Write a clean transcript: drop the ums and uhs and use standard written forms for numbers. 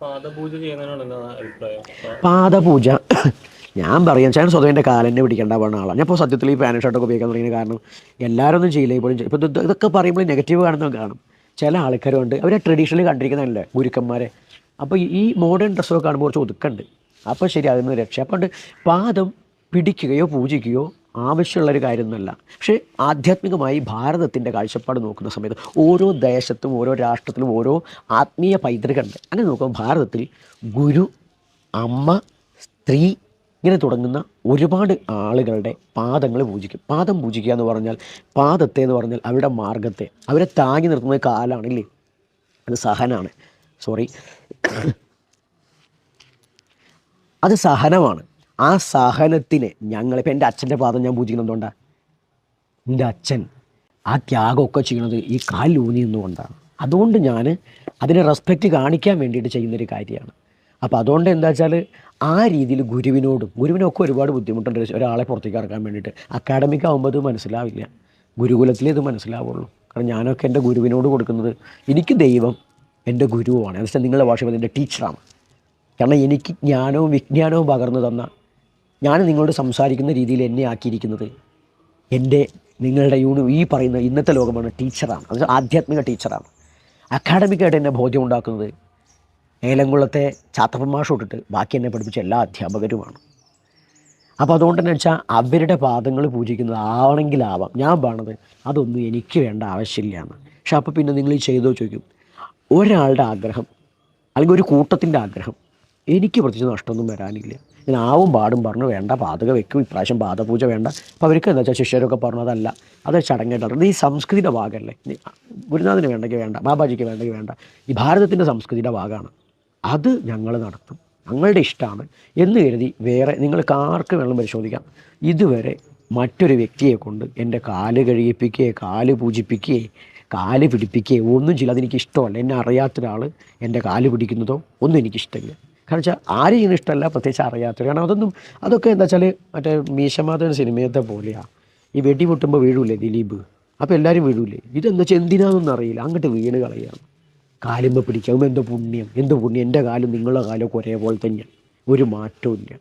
പാദപൂജ ചെയ്യുന്നതിനോട് എന്താ അഭിപ്രായം? പാദപൂജ ഞാൻ പറയാം, ഞാൻ സ്വതവേ എൻ്റെ കാലിനെ പിടിക്കേണ്ട പറഞ്ഞ ആളാണ്. ഞാൻ ഇപ്പോൾ സത്യത്തിൽ ഈ പാൻറ് ഷർട്ടൊക്കെ ഉപയോഗിക്കാൻ തുടങ്ങിയ കാരണം എല്ലാവരും ഒന്നും ചെയ്യില്ല. ഇപ്പോഴും ഇപ്പോൾ ഇതൊക്കെ പറയുമ്പോൾ നെഗറ്റീവ് കാണുന്നവർ കാണും. ചില ആൾക്കാരുണ്ട് അവരെ ട്രഡീഷണലി കണ്ടിരിക്കുന്നതല്ലേ ഗുരുക്കന്മാരെ. അപ്പോൾ ഈ മോഡേൺ ഡ്രസ്സൊക്കെ കാണുമ്പോൾ കുറച്ച് ഒതുക്കുണ്ട്. അപ്പോൾ ശരി, അതിന് രക്ഷ. അപ്പോൾ പാദം പിടിക്കുകയോ പൂജിക്കുകയോ ആവശ്യമുള്ളൊരു കാര്യമൊന്നുമല്ല. പക്ഷേ ആധ്യാത്മികമായി ഭാരതത്തിൻ്റെ കാഴ്ചപ്പാട് നോക്കുന്ന സമയത്ത് ഓരോ ദേശത്തും ഓരോ രാഷ്ട്രത്തിലും ഓരോ ആത്മീയ പൈതൃകമുണ്ട്. അങ്ങനെ നോക്കുമ്പോൾ ഭാരതത്തിൽ ഗുരു, അമ്മ, സ്ത്രീ ഇങ്ങനെ തുടങ്ങുന്ന ഒരുപാട് ആളുകളുടെ പാദങ്ങൾ പൂജിക്കും. പാദം പൂജിക്കുക എന്ന് പറഞ്ഞാൽ, പാദത്തെ എന്ന് പറഞ്ഞാൽ അവരുടെ മാർഗത്തെ, അവരെ താങ്ങി നിർത്തുന്നത് കാലാണില്ലേ, അത് സഹനാണ്. സോറി, അത് സഹനമാണ്. ആ സഹനത്തിന് ഞങ്ങളിപ്പോൾ എൻ്റെ അച്ഛൻ്റെ പാദം ഞാൻ പൂജിക്കുന്നത് എന്തുകൊണ്ടാണ്? എൻ്റെ അച്ഛൻ ആ ത്യാഗമൊക്കെ ചെയ്യണത് ഈ കാലൂന്നി നിന്നുകൊണ്ടാണ്. അതുകൊണ്ട് ഞാൻ അതിനെ റെസ്പെക്റ്റ് കാണിക്കാൻ വേണ്ടിയിട്ട് ചെയ്യുന്നൊരു കാര്യമാണ്. അപ്പോൾ അതുകൊണ്ട് എന്താ വെച്ചാൽ ആ രീതിയിൽ ഗുരുവിനൊക്കെ ഒരുപാട് ബുദ്ധിമുട്ടുണ്ട് ഒരാളെ പുറത്തേക്ക് ഇറക്കാൻ വേണ്ടിയിട്ട്. അക്കാഡമിക് ആകുമ്പോൾ അത് മനസ്സിലാവില്ല, ഗുരുകുലത്തിലേ ഇത് മനസ്സിലാവുള്ളൂ. കാരണം ഞാനൊക്കെ എൻ്റെ ഗുരുവിനോട് കൊടുക്കുന്നത്, എനിക്ക് ദൈവം എൻ്റെ ഗുരുവാണ്. എന്ന് വെച്ചാൽ നിങ്ങളുടെ ഭാഷ എൻ്റെ ടീച്ചറാണ്. കാരണം എനിക്ക് ജ്ഞാനവും വിജ്ഞാനവും പകർന്നു തന്ന, ഞാൻ നിങ്ങളോട് സംസാരിക്കുന്ന രീതിയിൽ എന്നെ ആക്കിയിരിക്കുന്നത് നിങ്ങളുടെ ഈ പറയുന്ന ഇന്നത്തെ ലോകമാണ് ടീച്ചറാണ്. അത് ആധ്യാത്മിക ടീച്ചറാണ്. അക്കാഡമിക്കായിട്ട് എന്നെ ബോധ്യം ഉണ്ടാക്കുന്നത് ഏലംകുളത്തെ ചാത്തപ്പൻ മാഷ് തൊട്ടിട്ട് ബാക്കി എന്നെ പഠിപ്പിച്ച എല്ലാ അധ്യാപകരുമാണ്. അപ്പോൾ അതുകൊണ്ട് തന്നെ വെച്ചാൽ അവരുടെ പാദങ്ങൾ പൂജിക്കുന്നത് ആവണമെങ്കിലാവാം. ഞാൻ പറയണത് അതൊന്നും എനിക്ക് വേണ്ട ആവശ്യമില്ലയാണ്. പക്ഷെ അപ്പോൾ പിന്നെ നിങ്ങൾ ഈ ചെയ്തോ ചോദിക്കും. ഒരാളുടെ ആഗ്രഹം അല്ലെങ്കിൽ ഒരു കൂട്ടത്തിൻ്റെ ആഗ്രഹം എനിക്ക് പ്രത്യേകിച്ച് നഷ്ടമൊന്നും വരാനില്ല. ഞാൻ ആവും പാടും പറഞ്ഞു വേണ്ട പാതക വെക്കും, ഇപ്രാവശ്യം പാദപൂജ വേണ്ട. അപ്പോൾ അവർക്ക് എന്താ വെച്ചാൽ ശിഷ്യരൊക്കെ പറഞ്ഞതല്ല, അത് ചടങ്ങായിട്ടാണ്. ഈ സംസ്കൃതിയുടെ ഭാഗമല്ലേ, ഗുരുനാഥന് വേണ്ടെങ്കിൽ വേണ്ട, ബാബാജിക്ക് വേണ്ടെങ്കിൽ വേണ്ട, ഈ ഭാരതത്തിൻ്റെ സംസ്കൃതിയുടെ ഭാഗമാണ്. അത് ഞങ്ങൾ നടത്തും, ഞങ്ങളുടെ ഇഷ്ടമാണ് എന്ന് കരുതി വേറെ നിങ്ങൾക്ക് ആർക്ക് വേണം പരിശോധിക്കാം. ഇതുവരെ മറ്റൊരു വ്യക്തിയെ കൊണ്ട് എൻ്റെ കാല് കഴുകിപ്പിക്കുകയോ കാല് പൂജിപ്പിക്കുകയോ കാല് പിടിപ്പിക്കുകയോ ഒന്നും ചെയ്യില്ല. അതെനിക്ക് ഇഷ്ടമല്ല. എന്നെ അറിയാത്തൊരാൾ എൻ്റെ കാല് പിടിക്കുന്നതോ ഒന്നും എനിക്കിഷ്ടമില്ല. കാരണം വെച്ചാൽ ആരും ഇതിന് ഇഷ്ടമല്ല, പ്രത്യേകിച്ച് അറിയാത്തവർ. കാരണം അതൊക്കെ എന്താ വെച്ചാൽ മറ്റേ മീശമാധവൻ സിനിമയത്തെ പോലെയാണ്. ഈ വെടി പൊട്ടുമ്പോൾ വീഴൂലേ ദിലീപ്, അപ്പോൾ എല്ലാവരും വീഴൂലേ. ഇതെന്താ വെച്ചാൽ എന്തിനാണെന്നൊന്നും അറിയില്ല, അങ്ങോട്ട് വീണ് കളയാണ്. കാലുമ്പോൾ പിടിക്കുക, എന്ത് പുണ്യം. എൻ്റെ കാലും നിങ്ങളുടെ കാലമൊക്കെ ഒരേപോലെ തന്നെയാണ്, ഒരു മാറ്റവും ഇല്ല.